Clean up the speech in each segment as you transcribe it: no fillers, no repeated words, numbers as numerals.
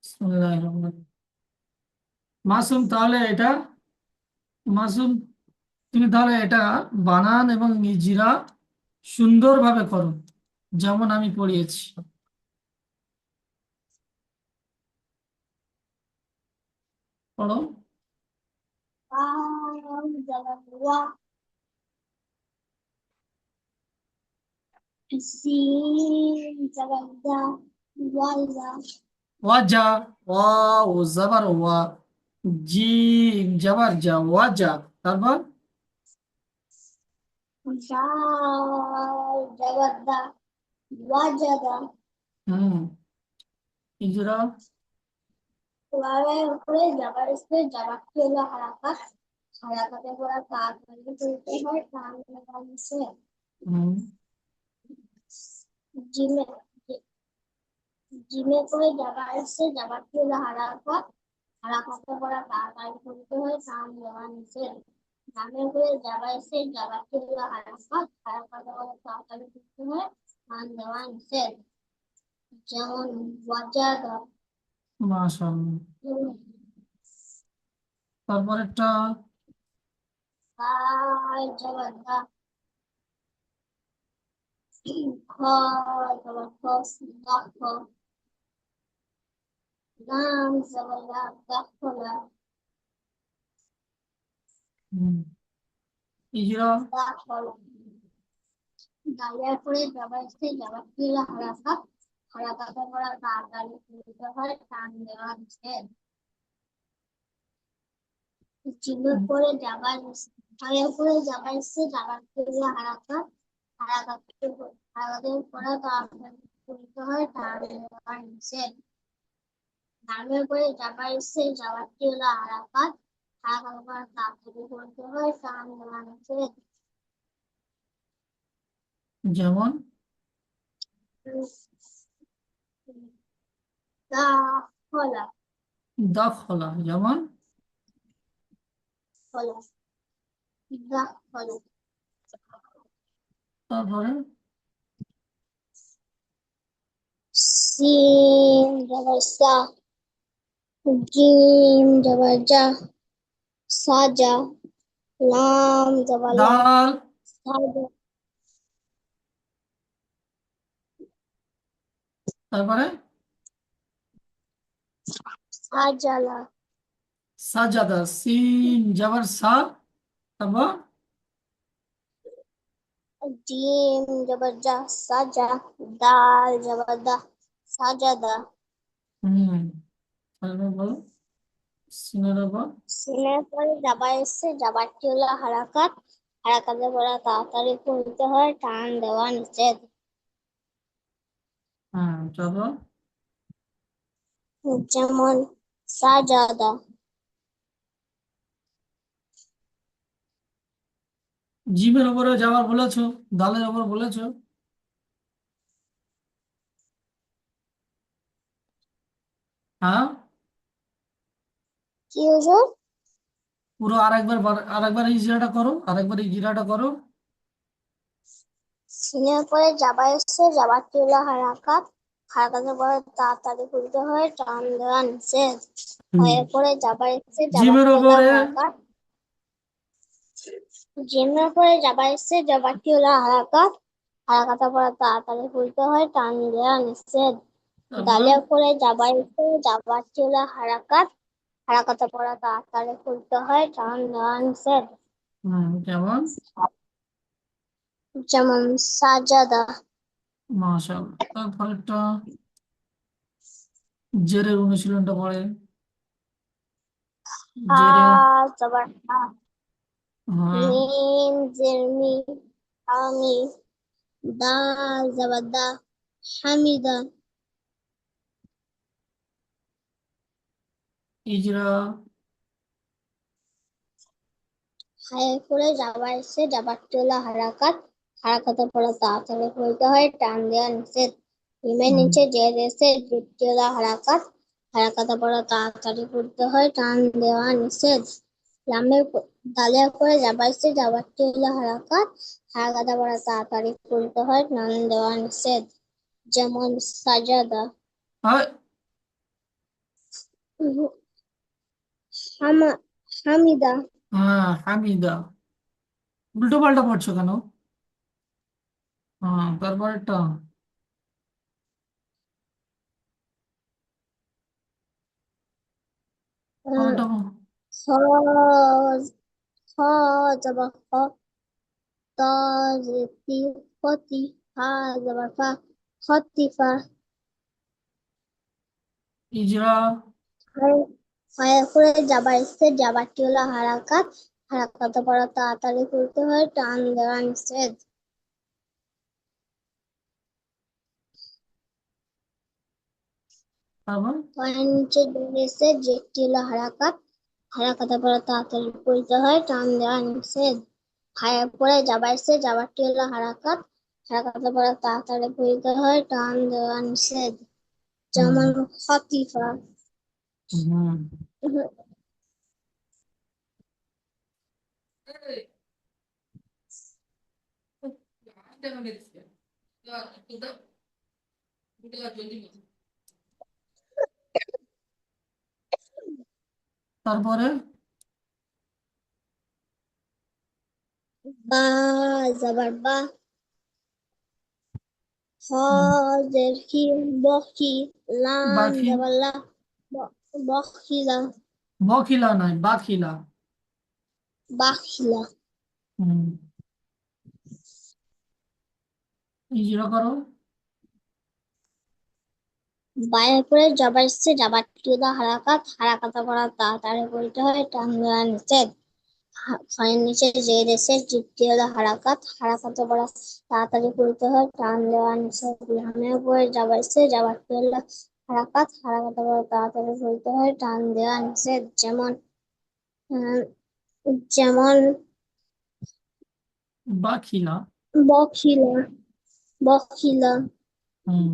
বিসমিল্লাহির রহমানির রহিম। মাসুম তাহলে এটা মাসুম তুমি তাহলে এটা বানান এবং ইজরা সুন্দরভাবে করো, যেমন আমি পড়িয়েছি। পড়ো। ওয়াজা, ওয়াও জবর ওয়া, জিম জবর জা, ওয়াজা। তারপর হুম ইজরা হুম মাশাআল্লাহ। তারপর একটা হুম, ইজরা যেমন দাখলা, যেমন তারপরে দাল, তারপরে সাজাদা, সিন জবর সা। তারপর হুম তারপর বলো সিনের উপর তারপর জিমের উপরে যাওয়ার বলেছো, দালের উপর বলেছো। হ্যাঁ, পুরো আরেকবার ইজরাটা করো, আরেকবার ইজরাটা করো। হুম, জিমের উপরে তারপর কেমন মাশাআল্লাহ। তারপর একটা জেরের অনুশীলনটা পড়ে, জেরে হ্যাঁ ইজরা হুম, হয় হামিদা। হ্যাঁ, হামিদা। উল্টো পাল্টা পড়ছো কেন? হ্যাঁ, তারপরেরটা। পরেরটা খ খ জবর খ, ত জেতি ফতি, ফা জবর ফা, খতিফা। ইজরা। ফায়া করে যাবার ইচ্ছে, যাবারটি হলো হারাকাত, হারাকাত পড়া তাড়াতাড়ি করতে হয়, টান দেওয়া নিষেধ। তারপর পায়ের নিচে রয়েছে যেটি হলো হারাকাত, হারাকাতে পড়া তাড়াতাড়ি করতে হয়, টান দেওয়া নিষেধ। ফায়া পরে যাবার ইচ্ছে, যাবারটি হলো হারাকাত, হারাকাতে পড়া তাড়াতাড়ি করতে হয়, টান দেওয়া নিষেধ। হুম যেমন খতিফা। হুম তারপরে বা যাবার বা, হ হুম, জের কি, বকি, লাম বাকি। যাবার লা, বখিলা, বখিলা নয়, বাখিলা। বাখিলা। হুম, ইজরা করো। বায়ের পরে যাবার ইচ্ছে, যাবার টিলা হারাকাত, হারাকাতা করা তাড়াতাড়ি করতে হয়, টান দেওয়া নিষেধ। ফাইন নিচে যে দেশের যুক্তি হলো হারাকাত, হারাকাতা করা তাড়াতাড়ি করতে হয়, টান দেওয়া নিষেধ। লামের পরে যাবার ইচ্ছে, যাবার হলো হারাকাত, হারাকাতা করা তাড়াতাড়ি করতে হয়, টান দেওয়া নিষেধ। যেমন আহ, যেমন বাখিলা। বখিলা, বখিলা। হুম,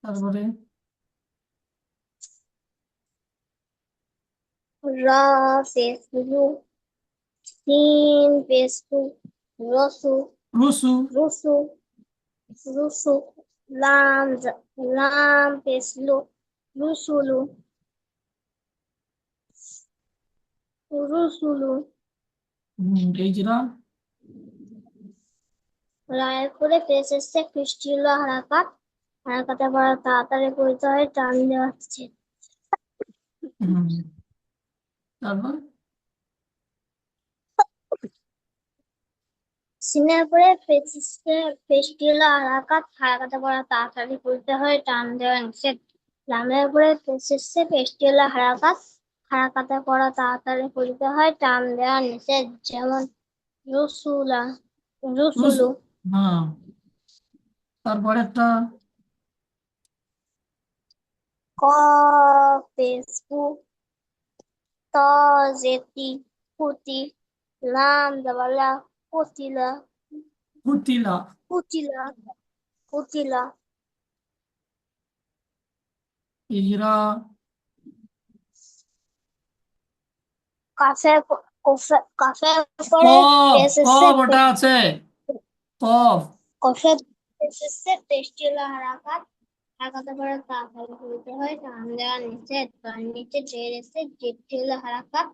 তারপরে রা পেসলু, সিন পেসলু, রসু, রুসু। রসু, রসু, লাম পেসলু, রুসুলু, রুসুলু। ইজরা। রায়ের করে পেশ এসছে, খ্রিস্টি হলো হারাকাত, হারাকাতে পড়া তাড়াতাড়ি করতে হয়, টান দেওয়া হচ্ছে। হুম, তারপর সিনের পরে পেশিসকে, পেশটি হলো হারাকাত, হারাকাতে পড়া তাড়াতাড়ি করতে হয়, টান দেওয়া নিষেধ। লামের উপরে পেশিসে, পেশটি হলো হারাকাত, হারাকাতে পড়া তাড়াতাড়ি করতে হয়, টান দেওয়া নিষেধ। যেমন রসুলা, রুসু। রসুলু। হ্যাঁ, তারপরেরটা। কফ পেশকু, ত জেতি পুতি, লাম দাবালা, পুতিলা, কুটিলা। পুতিলা, পুতিলা। ইজরা। কাফে, কাফে করে কফ, পেশেছে, কফ ওটা আছে। কফ। কফে পেশেছে, পেশটি হলো হারাকাত, হারাকাতে পরে তাড়াতাড়ি করতে হয়, টান দেওয়া নিষেধ। তার নিচে জের এসে, জেরটি হলো হারাকাত,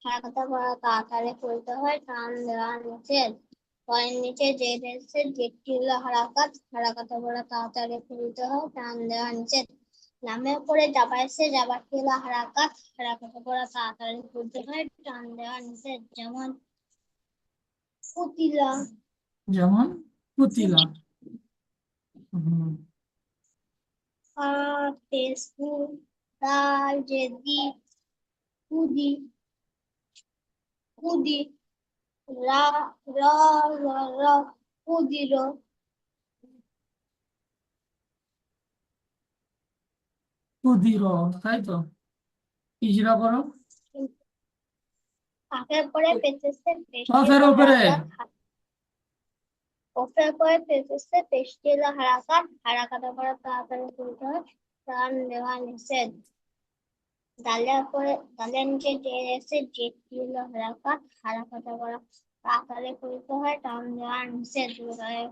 হারাকাতে পরে তাড়াতাড়ি করতে হয়, টান দেওয়া নিষেধ। পয়ের নিচে জের এসে, জেরটি হলো হারাকাত, হারাকাতে পরে তাড়াতাড়ি করতে হয়, টান দেওয়া নিষেধ। নামের উপরে যাবা এসে, যাবারটি হলো হারাকাত, হারাকাতে পরে তাড়াতাড়ি করতে হয়, টান দেওয়া নিষেধ। যেমন পুতিলা, যেমন কুতিলা। হুম, ফেসবুক, তার জেদি, কুদি, কুদি, রা, রা, রা, রা, কুদির। কুদির, তাই তো। ইজরা করো। কাকের পরে পেতেছে, পেশটি কফের হলো উপরে। হারাকাত, কফের পরে পেতেছে, পেশটি হলো হারাকাত, হারাকাতের পরে তাড়াতাড়ি করতে হয়, টান দেওয়া নিষেধ। ডালের পরে, ডালের নিচে জের এসে, জেরটি হলো হারাকাত, হারাকাতের পরে তাড়াতাড়ি করতে হয় টান দেওয়া নিষেধ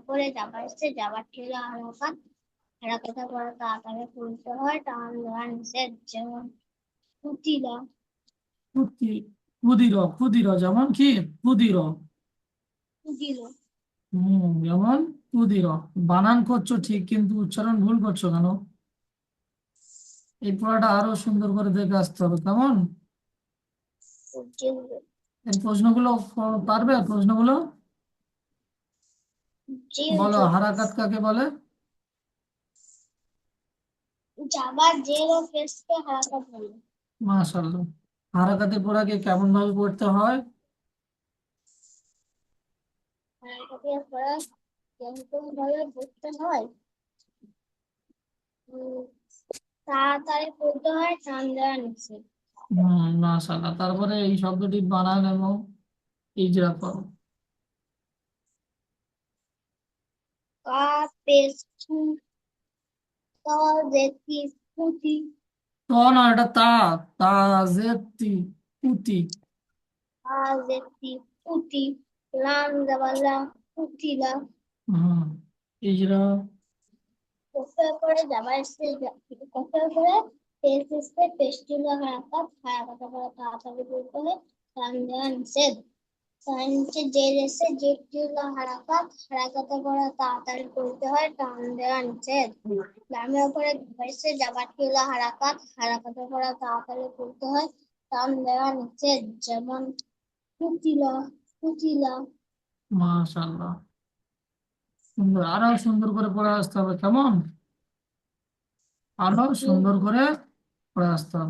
করে যাবার এসে যাবার ঠেলে হারাকাত হারাকাতের পরে তাড়াতাড়ি করতে হয় টান দেওয়া নিষেধ যেমন পুতিলা ক্ষুদি ক্ষুদির ক্ষুদির যেমন কি ক্ষুদির পুতিল যেমন ক্ষুদির। বানান করছো ঠিক কিন্তু উচ্চারণ ভুল করছো কেন? এই পড়াটা আরো সুন্দর করে দেখে আসতে হবে, কেমন? পুতিল এর প্রশ্নগুলো পারবে প্রশ্নগুলো? জিল বলো, হারাকাত কাকে বলে? যাবার জের ও পেশকে হারাকাত বলে মাশাআল্লাহ। হারাকাতের পড়াকে কেমন ভাবে পড়তে হয়? হারাকাতের পরে কেমন ভাবে বুঝতে হয় উম, তাড়াতাড়ি করতে হয় টান দেওয়া নিষেধ মাশাআল্লাহ। তারপরে এই শব্দটি বানান এবং ইজরা করো। কা পেশ জেতি পুতি তো না, এটা তা। তা জেতি উতি। আ জেতি পুতি লাম জাবালা পুতিলা হুম, ইজরা। কফে করে যাবার এসে কফে করে পেশ এসে পেস্টিলা হারাকাত হারাকাত করে তাড়াতাড়ি বলতে হয় টান দেওয়া নিষেধ নিচে জের এসে জেটিলা হারাকাত হারাকাতে করে তাড়াতাড়ি করতে হয় টান দেওয়া নিষেধ লামের উপরে এসে যাবার টিলা হারাকাত হারাকাতে করে তাড়াতাড়ি করতে হয় টান দেওয়া নিষেধ যেমন পুতিলা পুতিলা মাশাআল্লাহ, সুন্দর। আরো সুন্দর করে পড়ে আসতে হবে, কেমন? আরো সুন্দর করে পড়ে আসতে হবে।